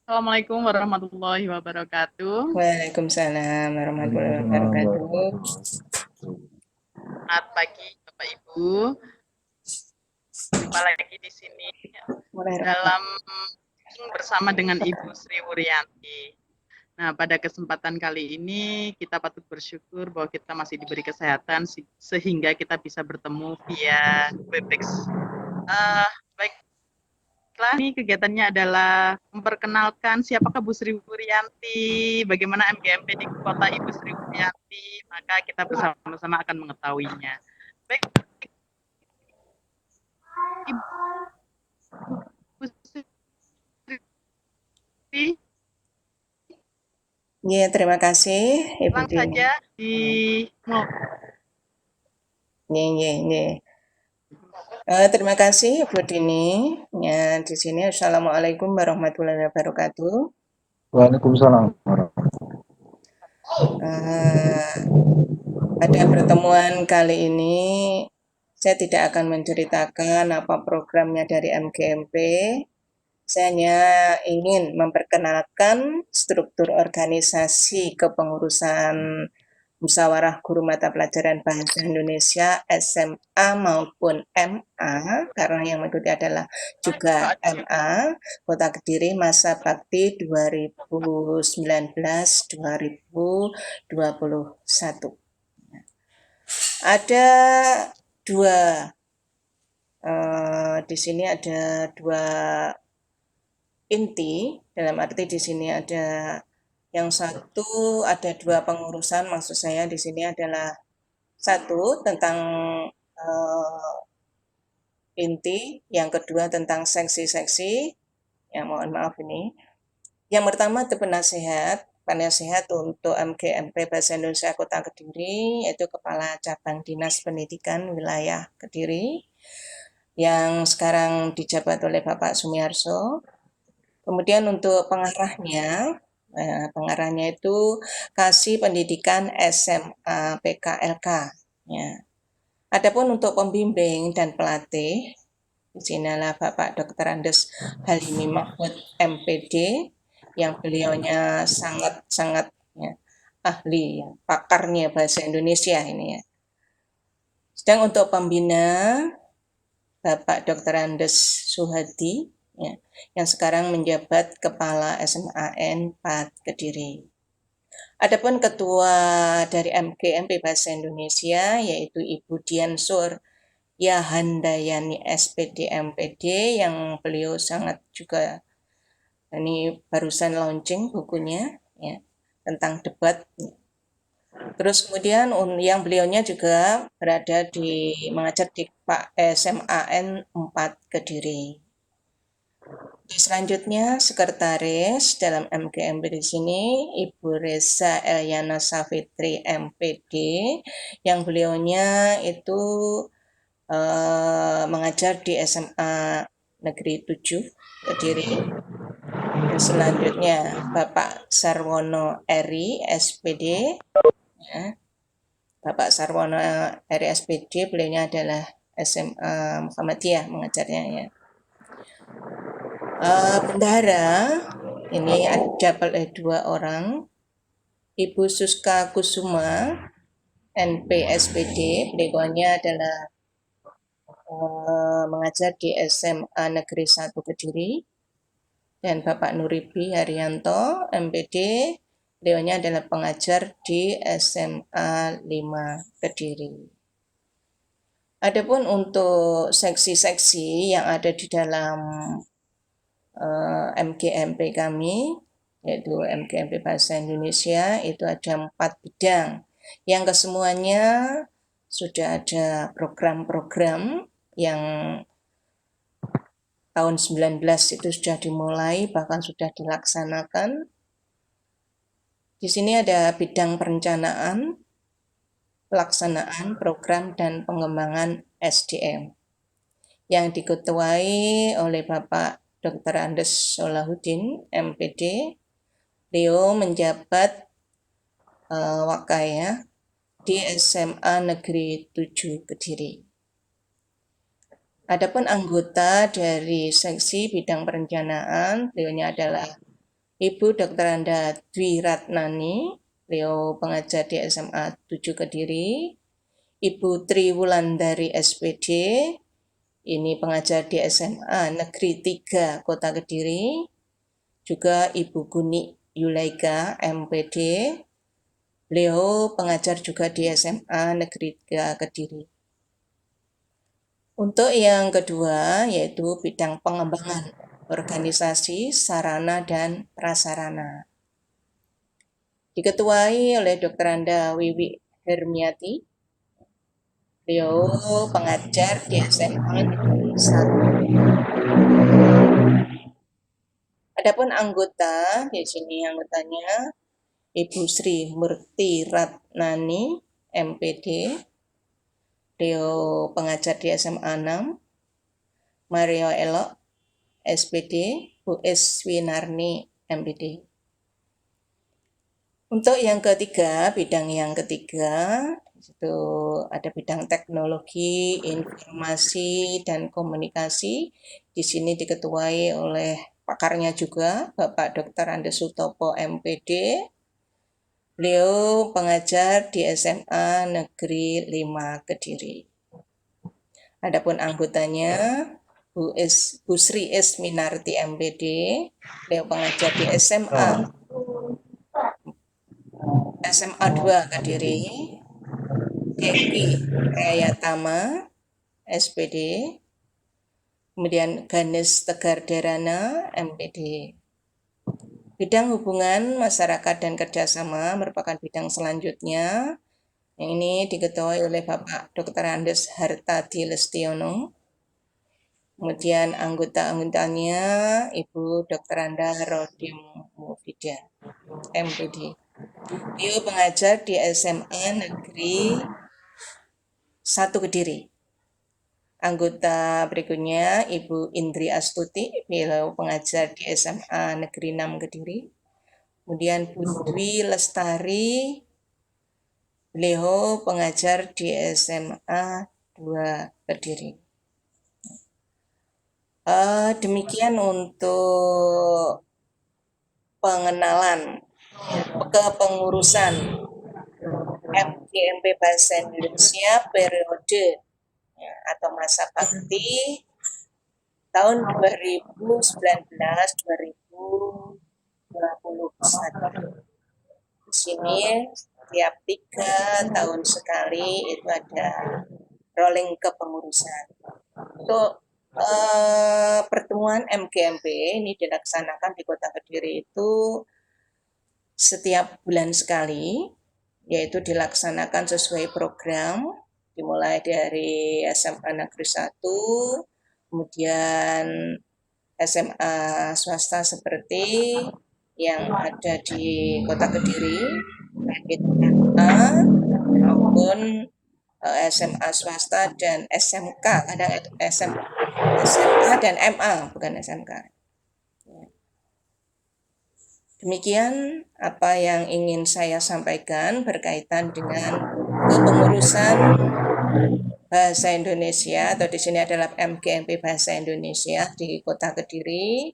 Assalamualaikum warahmatullahi wabarakatuh. Waalaikumsalam warahmatullahi wabarakatuh. Selamat pagi Bapak Ibu. Jumpa lagi di sini Mulai Rahmat. dalam bersama dengan Ibu Sri Wuryanti. Nah, pada kesempatan kali ini kita patut bersyukur bahwa kita masih diberi kesehatan sehingga kita bisa bertemu via Webex. Baiklah, ini kegiatannya adalah memperkenalkan siapakah Bu Sri Wuryanti, bagaimana MGMP di kota Ibu Sri Wuryanti, maka kita bersama-sama akan mengetahuinya. Baik, Ibu Sri, Ya, terima kasih Ibu langsung Dini. saja dimulai. Ya. Terima kasih Ibu Dini. Ya, di sini Assalamualaikum warahmatullahi wabarakatuh. Waalaikumsalam. Eh, Pada pertemuan kali ini saya tidak akan menceritakan apa programnya dari MGMP. Saya hanya ingin memperkenalkan struktur organisasi kepengurusan Musyawarah Guru Mata Pelajaran Bahasa Indonesia SMA maupun MA, karena yang mengikuti adalah juga MA, Kota Kediri masa bakti 2019-2021. Ada dua, di sini ada dua inti, dalam arti di sini ada yang satu, ada dua pengurusan, maksud saya di sini adalah satu tentang inti, yang kedua tentang seksi-seksi. Ya, mohon maaf ini. Yang pertama itu penasehat untuk MGMP Bahasa Indonesia Kota Kediri, yaitu Kepala Cabang Dinas Pendidikan Wilayah Kediri, yang sekarang dijabat oleh Bapak Sumiarso. Kemudian untuk pengarahnya itu Kasih Pendidikan SMA PKLK. Ya. Adapun untuk pembimbing dan pelatih, di sinilah Bapak Dr. Andes Halimi Mahmud MPD, yang beliaunya sangat-sangat ya, ahli, ya, pakarnya bahasa Indonesia ini ya. Sedang untuk pembina Bapak Dr. Andes Suhadi, ya, yang sekarang menjabat Kepala SMAN 4 Kediri. Adapun ketua dari MGMP Bahasa Indonesia yaitu Ibu Dian Sur Yahandayani SPD MPD, yang beliau sangat juga, ini barusan launching bukunya ya, tentang debat. Terus kemudian yang beliaunya juga berada di mengajar di Pak SMAN 4 Kediri. Selanjutnya sekretaris dalam MGMP di sini Ibu Reza Elyana Safitri MPD, yang beliaunya itu mengajar di SMA Negeri 7 Kediri. Dan selanjutnya Bapak Sarwono Eri SPD, ya. Bapak Sarwono Eri SPD, beliaunya adalah SMA Muhammadiyah mengajarnya ya. Bendahara ini ada dua orang, Ibu Suska Kusuma NPSPD, beliaunya adalah mengajar di SMA Negeri 1 Kediri, dan Bapak Nuribi Haryanto MPD, beliaunya adalah pengajar di SMA 5 Kediri. Adapun untuk seksi-seksi yang ada di dalam MGMP kami, yaitu MGMP Bahasa Indonesia, itu ada 4 bidang, yang kesemuanya sudah ada program-program yang tahun 19 itu sudah dimulai, bahkan sudah dilaksanakan. Di sini ada bidang perencanaan, pelaksanaan program dan pengembangan SDM, yang diketuai oleh Bapak Dr. Andes Solahuddin MPD. Beliau menjabat Wakaya di SMA Negeri 7 Kediri. Adapun anggota dari seksi bidang perencanaan, beliaunya adalah Ibu Dr. Anda Dwi Ratnani, beliau pengajar di SMA 7 Kediri. Ibu Tri Wulandari SPD, ini pengajar di SMA Negeri 3 Kota Kediri. Juga Ibu Guni Yulaika MPD, beliau pengajar juga di SMA Negeri 3 Kediri. Untuk yang kedua yaitu bidang pengembangan organisasi, sarana, dan prasarana. Diketuai oleh Dr. Anda Wiwi Hermiati, beliau pengajar di SMA Negeri 1. Adapun anggota, di sini anggotanya Ibu Sri Murti Ratnani, MPD, beliau pengajar di SMA 6. Mario Elok, SPD, Bu S. Winarni, MPD. Untuk yang ketiga, bidang yang ketiga, itu ada bidang teknologi, informasi, dan komunikasi. Di sini diketuai oleh pakarnya juga, Bapak Dr. Andes Sutopo, MPD. Beliau pengajar di SMA Negeri 5 Kediri. Adapun anggotanya, Bu Sri S. Minarti, MPD. Beliau pengajar di SMA 2 Kediri. Eki Rayatama, SPD. Kemudian Ganes Tegar Derana, MPD. Bidang hubungan masyarakat dan kerjasama merupakan bidang selanjutnya. Yang ini diketuai oleh Bapak Dr. Andes Hartadi Lestiono. Kemudian anggota-anggotanya Ibu Dr. Anda Rodim Mufida, MPD. Beliau pengajar di SMA Negeri 1 Kediri. Anggota berikutnya Ibu Indri Astuti, beliau pengajar di SMA Negeri 6 Kediri. Kemudian Bu Dwi Lestari, beliau pengajar di SMA 2 Kediri. Demikian untuk pengenalan kepengurusan MGMP Bahasa Indonesia periode atau masa bakti tahun 2019-2021. Di sini setiap 3 tahun sekali itu ada rolling kepengurusan. Untuk pertemuan MGMP ini dilaksanakan di Kota Kediri itu setiap bulan sekali, yaitu dilaksanakan sesuai program, dimulai dari SMA Negeri 1, kemudian SMA swasta seperti yang ada di Kota Kediri, baik SMA maupun SMA swasta dan SMK, kadang SMA dan MA, bukan SMK. Demikian apa yang ingin saya sampaikan berkaitan dengan kepengurusan Bahasa Indonesia, atau di sini adalah MGMP Bahasa Indonesia di Kota Kediri.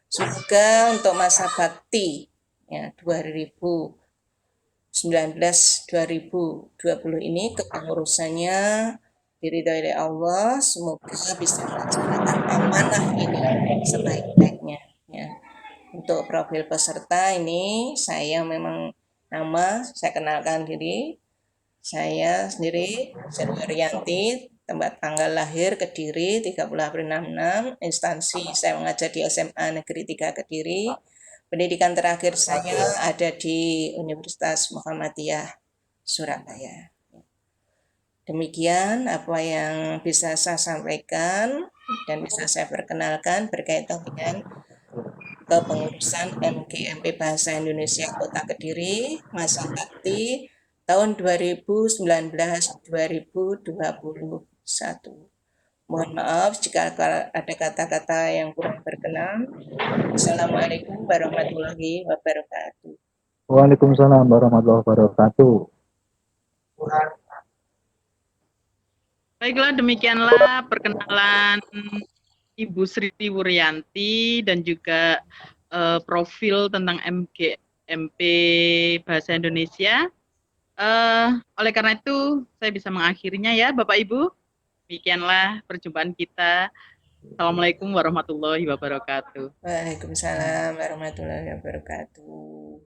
Semoga untuk masa bakti ya 2019-2020 ini kepengurusannya diridhoi oleh Allah, semoga bisa melaksanakan amanah ini sebaik-baiknya ya. Untuk profil peserta ini saya memang saya kenalkan diri, saya sendiri Sri Rianti, tempat tanggal lahir Kediri 30 April 66, instansi saya mengajar di SMA Negeri 3 Kediri. Pendidikan terakhir saya ada di Universitas Muhammadiyah Surabaya. Demikian apa yang bisa saya sampaikan dan bisa saya perkenalkan berkaitan dengan kepengurusan MGMP Bahasa Indonesia Kota Kediri masa bakti tahun 2019-2021. Mohon maaf jika ada kata-kata yang kurang berkenan. Assalamualaikum warahmatullahi wabarakatuh. Waalaikumsalam warahmatullahi wabarakatuh. Baiklah, demikianlah perkenalan Ibu Sri Wuryanti dan juga profil tentang MP Bahasa Indonesia. Oleh karena itu, saya bisa mengakhirinya ya, Bapak Ibu. Demikianlah perjumpaan kita. Assalamualaikum warahmatullahi wabarakatuh. Waalaikumsalam warahmatullahi wabarakatuh.